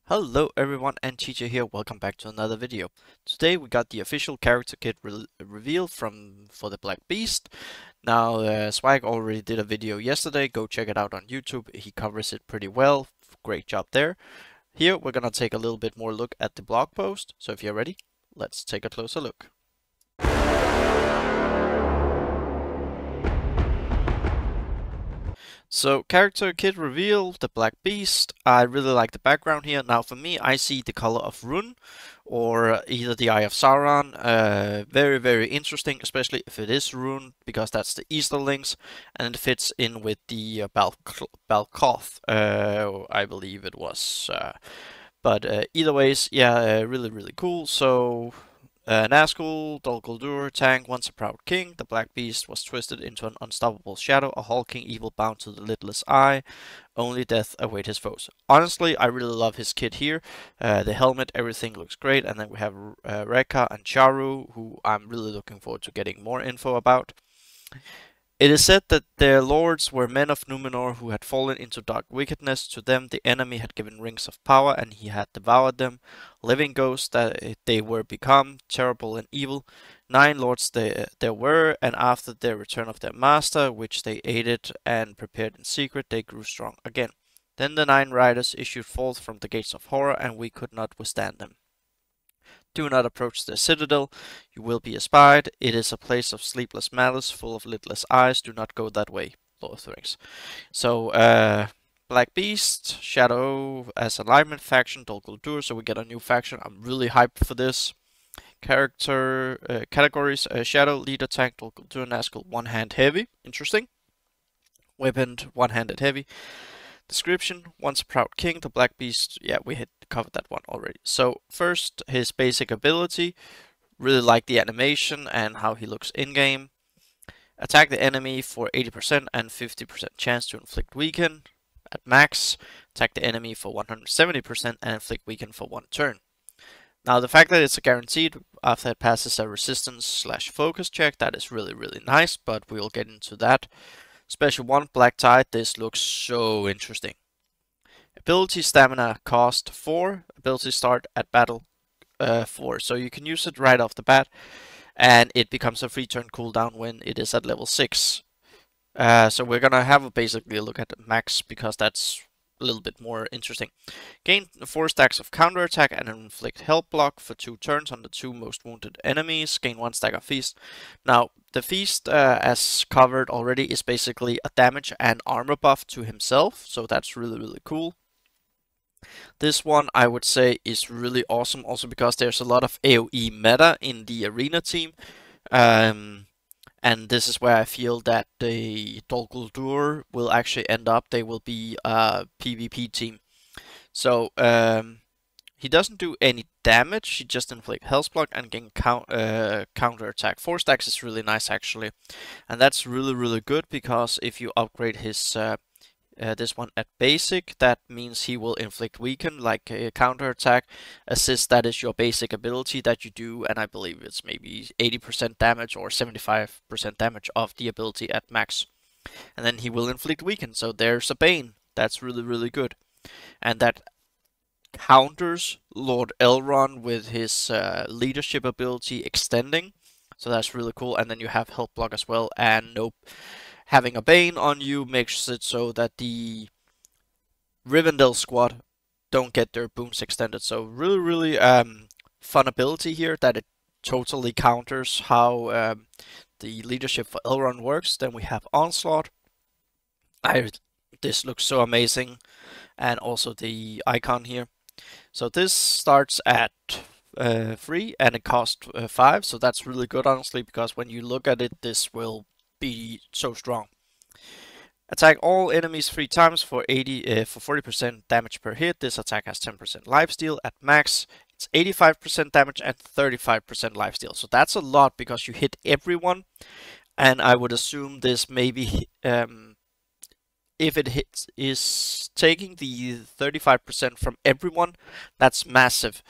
Hello everyone, and Teacher here. Welcome back to another video. Today we got the official character kit reveal for the Black Beast. Now Swag already did a video yesterday. Go check it out on YouTube. He covers it pretty well. Great job there. Here we're gonna take a little bit more look at the blog post. So if you're ready, let's take a closer look. So character kit reveal, the Black Beast. I really like the background here. Now for me, I see the color of Rune or either the Eye of Sauron. Very interesting, especially if it is Rune, because that's the Easterlings and it fits in with the Balkoth, I believe it was. But either ways, yeah, really cool. So Nazgul, Dol Guldur, tank, once a proud king, the Black Beast was twisted into an unstoppable shadow, a hulking evil bound to the lidless eye. Only death await his foes. Honestly, I really love his kit here. The helmet, everything looks great, and then we have Rekka and Charu, who I'm really looking forward to getting more info about. It is said that their lords were men of Numenor who had fallen into dark wickedness. To them the enemy had given rings of power, and he had devoured them. Living ghosts that they were become, terrible and evil. 9 lords there were, and after the return of their master, which they aided and prepared in secret, they grew strong again. Then the 9 riders issued forth from the gates of horror, and we could not withstand them. Do not approach the citadel, you will be espied. It is a place of sleepless malice, full of lidless eyes. Do not go that way, Lord of the Rings. So, Black Beast, Shadow as alignment faction, Dol Guldur, so we get a new faction. I'm really hyped for this. Character categories, Shadow, Leader, Tank, Dol Guldur, Nazgul, one-hand heavy, interesting. Weaponed, one-handed heavy. Description, once a proud king, the Black Beast, yeah, we had covered that one already. So first, his basic ability, really like the animation and how he looks in-game. Attack the enemy for 80% and 50% chance to inflict weaken. At max, attack the enemy for 170% and inflict weaken for 1 turn. Now the fact that it's a guaranteed after it passes a resistance/focus check, that is really nice, but we'll get into that. Special 1, Black Tide, this looks so interesting. Ability stamina cost 4, ability start at battle 4, so you can use it right off the bat, and it becomes a free turn cooldown when it is at level 6. So we're gonna have basically a look at the max, because that's a little bit more interesting. Gain 4 stacks of counterattack and inflict health block for 2 turns on the 2 most wounded enemies. Gain 1 stack of feast. Now, the feast, as covered already, is basically a damage and armor buff to himself, so that's really cool. This one, I would say, is really awesome, also because there's a lot of AoE meta in the arena team. And this is where I feel that the Dol Guldur will actually end up. They will be a PvP team. So he doesn't do any damage. He just inflict health block and gain counter attack. 4 stacks is really nice actually, and that's really good, because if you upgrade his this one at basic, that means he will inflict weaken, like a counter attack. Assist, that is your basic ability that you do, and I believe it's maybe 80% damage or 75% damage of the ability at max. And then he will inflict weaken, so there's a Bane. That's really good. And that counters Lord Elrond with his leadership ability extending, so that's really cool. And then you have health block as well, and nope. Having a Bane on you makes it so that the Rivendell squad don't get their boons extended. So really fun ability here, that it totally counters how the leadership for Elrond works. Then we have Onslaught. This looks so amazing, and also the icon here. So this starts at 3 and it costs 5, so that's really good honestly, because when you look at it, this will be so strong. Attack all enemies 3 times for 40% damage per hit. This attack has 10% lifesteal. At max, it's 85% damage and 35% lifesteal. So that's a lot, because you hit everyone. And I would assume this maybe, if it hits, is taking the 35% from everyone. That's massive.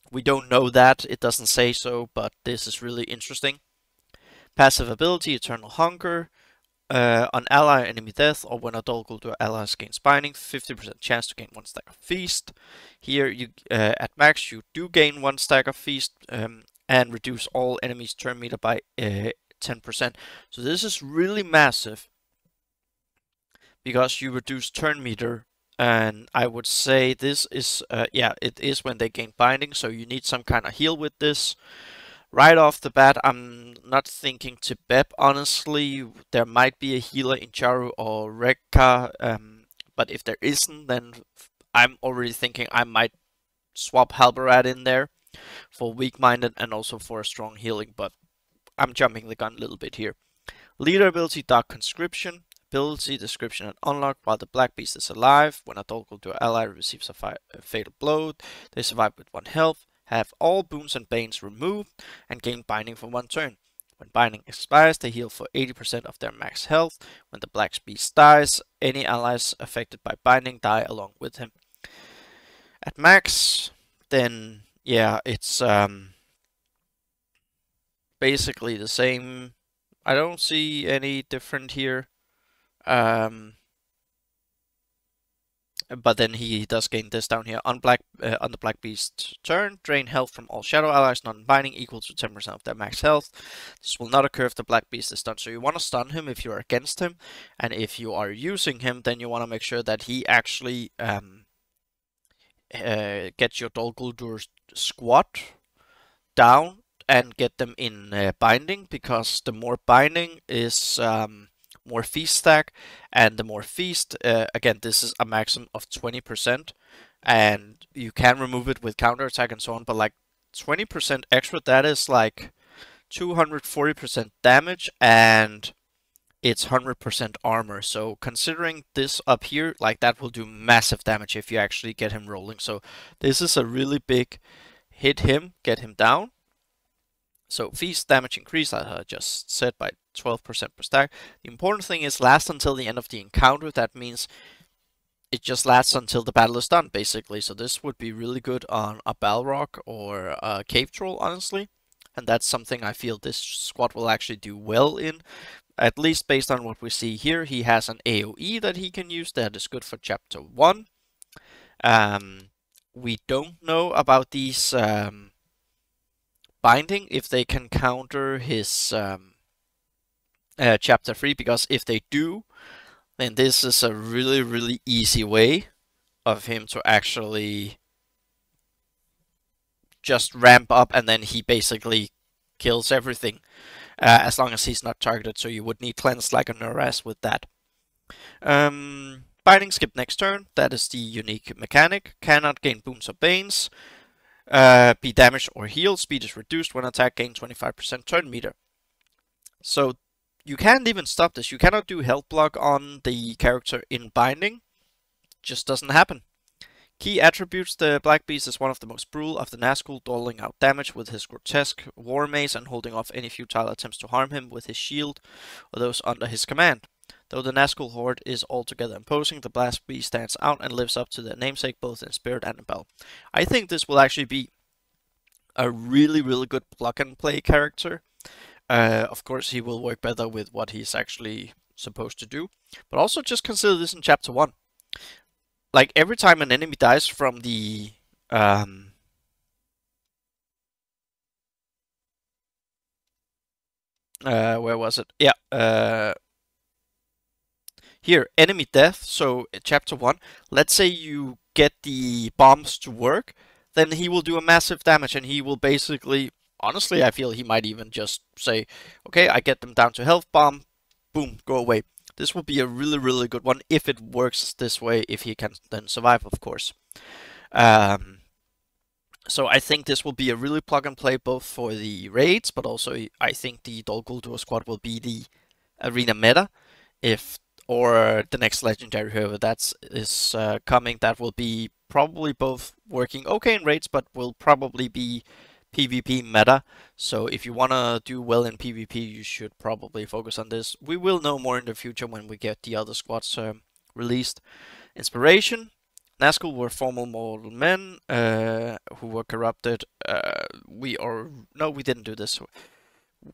We don't know that. It doesn't say so, but this is really interesting. Passive ability, Eternal Hunger. On ally enemy death or when a Dol Guldur allies gains binding, 50% chance to gain 1 stack of feast. Here you at max you do gain 1 stack of feast and reduce all enemies turn meter by 10%. So this is really massive because you reduce turn meter, and I would say this is yeah, it is when they gain binding, so you need some kind of heal with this. Right off the bat, I'm not thinking to Bep, honestly. There might be a healer in Charu or Rekka, but if there isn't, then I'm already thinking I might swap Halberad in there for weak-minded and also for a strong healing, but I'm jumping the gun a little bit here. Leader ability, Dark Conscription. Ability, description, and unlock. While the Black Beast is alive, when a Dol Guldur ally receives a fatal blow, they survive with 1 health, have all boons and banes removed, and gain binding for 1 turn. When binding expires, they heal for 80% of their max health. When the Black Beast dies, any allies affected by binding die along with him. At max, then yeah, it's basically the same. I don't see any different here. But then he does gain this down here. On the Black Beast's turn, drain health from all Shadow allies non-binding equal to 10% of their max health. This will not occur if the Black Beast is stunned. So you want to stun him if you're against him, and if you are using him, then you want to make sure that he actually gets your Dol Guldur squad down and get them in binding, because the more binding is more feast stack, and the more feast, again, this is a maximum of 20%, and you can remove it with counterattack and so on, but like 20% extra, that is like 240% damage, and it's 100% armor. So considering this up here, like that will do massive damage if you actually get him rolling. So this is a really big hit him, get him down. So feast damage increase, as I just said, by 12% per stack. The important thing is last until the end of the encounter. That means it just lasts until the battle is done, basically. So this would be really good on a Balrog or a Cave Troll, honestly. And that's something I feel this squad will actually do well in. At least based on what we see here, he has an AoE that he can use that is good for Chapter 1. We don't know about these binding, if they can counter his Chapter 3, because if they do, then this is a really easy way of him to actually just ramp up, and then he basically kills everything, as long as he's not targeted, so you would need cleanse like a Nuras with that. Binding skip next turn, that is the unique mechanic. Cannot gain boons or banes. Be damaged or healed. Speed is reduced when attack gain 25% turn meter. So you can't even stop this. You cannot do health block on the character in binding. Just doesn't happen. Key attributes: the Black Beast is one of the most brutal of the Nazgul, doling out damage with his grotesque war mace and holding off any futile attempts to harm him with his shield or those under his command. Though the Nazgul horde is altogether imposing, the Black Beast stands out and lives up to their namesake both in spirit and in battle. I think this will actually be a really good plug and play character. Of course, he will work better with what he's actually supposed to do, but also just consider this in Chapter 1. Like, every time an enemy dies from the where was it? Yeah, here, enemy death. So Chapter 1, let's say you get the bombs to work, then he will do a massive damage, and he will basically, honestly, I feel he might even just say, okay, I get them down to health, bomb, boom, go away. This will be a really good one if it works this way, if he can then survive, of course. So I think this will be a really plug and play both for the raids, but also I think the Dol Guldur squad will be the arena meta. Or the next legendary, whoever that is coming, that will be probably both working okay in raids, but will probably be PvP meta. So if you want to do well in PvP, you should probably focus on this. We will know more in the future when we get the other squads released. Inspiration: Nazgul were formal mortal men who were corrupted. We didn't do this.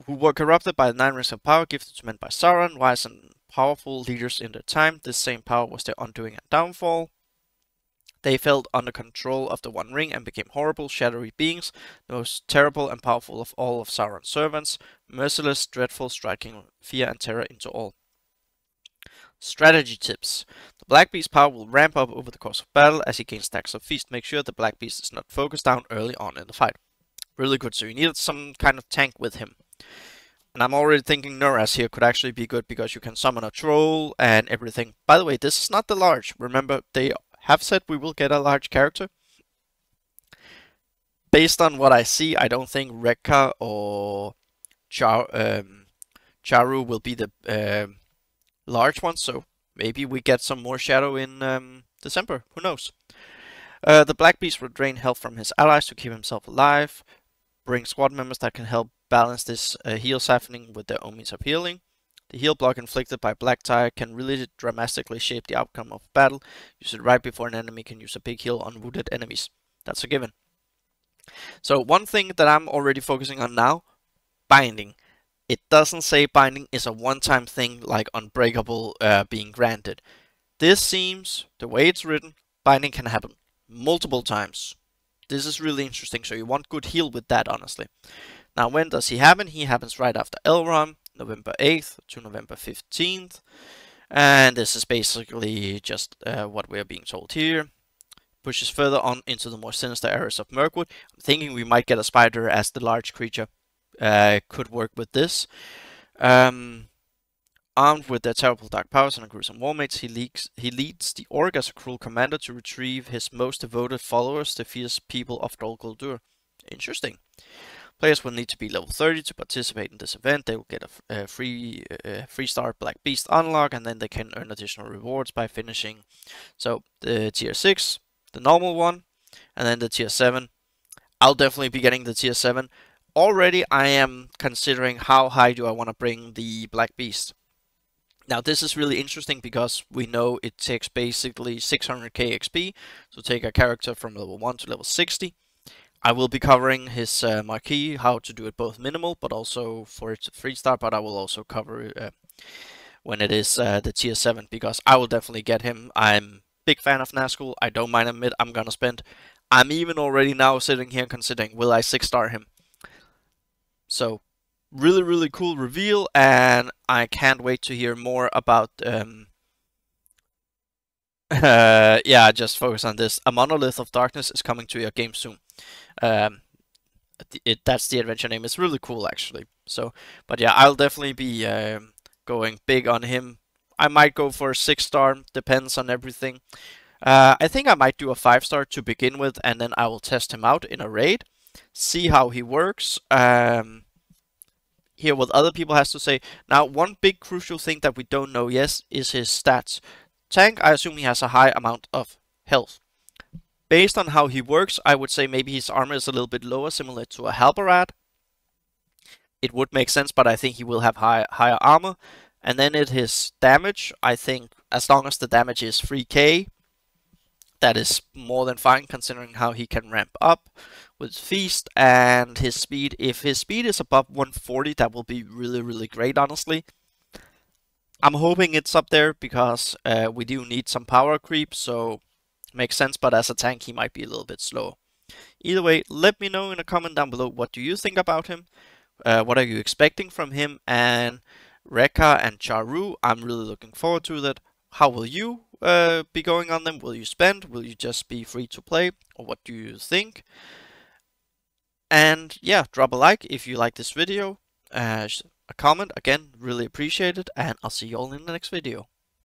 Who were corrupted by the 9 rings of power gifted to men by Sauron, wise and powerful leaders in their time. This same power was their undoing and downfall. They fell under control of the One Ring and became horrible, shadowy beings, the most terrible and powerful of all of Sauron's servants, merciless, dreadful, striking fear and terror into all. Strategy tips. The Black Beast's power will ramp up over the course of battle as he gains stacks of feast. Make sure the Black Beast is not focused down early on in the fight. Really good, so you needed some kind of tank with him. And I'm already thinking Nuras here could actually be good because you can summon a troll and everything. By the way, this is not the large. Remember, they have said we will get a large character. Based on what I see, I don't think Rekka or Charu will be the large ones, so maybe we get some more Shadow in December. Who knows? The Black Beast will drain health from his allies to keep himself alive. Bring squad members that can help balance this heal siphoning with their own means of healing. The heal block inflicted by Black Tire can really dramatically shape the outcome of battle. Use it right before an enemy can use a big heal on wounded enemies. That's a given. So one thing that I'm already focusing on now, binding. It doesn't say binding is a one-time thing like Unbreakable being granted. This seems, the way it's written, binding can happen multiple times. This is really interesting, so you want good heal with that, honestly. Now, when does he happen? He happens right after Elrond, November 8th to November 15th. And this is basically just what we are being told here. Pushes further on into the more sinister areas of Mirkwood. I'm thinking we might get a spider as the large creature. Could work with this. Armed with their terrible dark powers and gruesome warmates, he leads the Orc as a cruel commander to retrieve his most devoted followers, the fierce people of Dol Guldur. Interesting. Players will need to be level 30 to participate in this event. They will get a free star Black Beast unlock, and then they can earn additional rewards by finishing. So the tier 6, the normal one, and then the tier 7. I'll definitely be getting the tier 7. Already I am considering how high do I want to bring the Black Beast. Now this is really interesting because we know it takes basically 600k XP to take a character from level 1 to level 60. I will be covering his marquee, how to do it both minimal but also for its 3-star, but I will also cover when it is the tier 7 because I will definitely get him. I'm a big fan of Nazgul. I don't mind admit I'm gonna spend. I'm even already now sitting here considering will I 6-star him. So really, really cool reveal, and I can't wait to hear more about, yeah, just focus on this. A Monolith of Darkness is coming to your game soon. That's the adventure name. It's really cool, actually. So, but yeah, I'll definitely be going big on him. I might go for a 6-star, depends on everything. I think I might do a 5-star to begin with, and then I will test him out in a raid, see how he works. Hear what other people has to say. Now, one big crucial thing that we don't know yet is his stats. Tank, I assume he has a high amount of health. Based on how he works, I would say maybe his armor is a little bit lower, similar to a Halberad. It would make sense, but I think he will have higher armor. And then it his damage, I think as long as the damage is 3k, that is more than fine considering how he can ramp up with Feast. And his speed, if his speed is above 140, that will be really, really great, honestly. I'm hoping it's up there because we do need some power creep, so makes sense, but as a tank he might be a little bit slow. Either way, let me know in a comment down below what do you think about him, what are you expecting from him, and Rekka and Charu, I'm really looking forward to that. How will you be going on them? Will you spend? Will you just be free to play? Or what do you think? And yeah, drop a like if you like this video, a comment, again, really appreciate it, and I'll see you all in the next video.